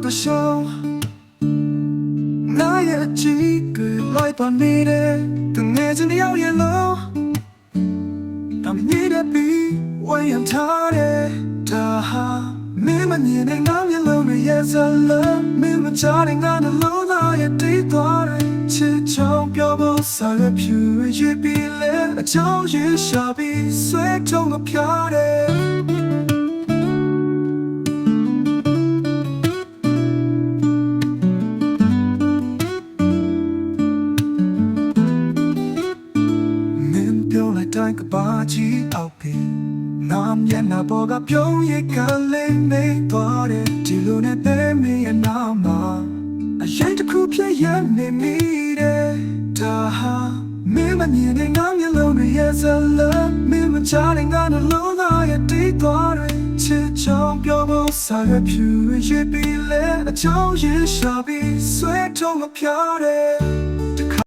的手，那也几个来把你的等眼睛要眼楼，当你的笔我用他的他，你们你的那面楼的夜色了，你们家里那的楼那也地多的，其中漂泊洒落飘越比例，就越小比随中的飘的。တိုင်းကပါကြီးအောက်ပြီးနာမျက်နှာပေါ်ကပြုံးရကလေးနေသွားတဲ့ဒီလိုနဲ့ပဲမင်းရဲ့နာမှာအရင်တစ်ခုဖြစ်ရနေမိတယ်ဒါဟာမင်းမမြင်တဲ့ငါမျက်လုံးတွေရဲ့ဇလမင်းမချတဲ့ငါနှလုံးသားရဲ့တီးသွားတဲ့ချစ်ချောင်းပြောဖို့စာရွက်ဖြူရပြီးလဲအချောင်းရရှာပြီးဆွဲထုံးမပြတဲ့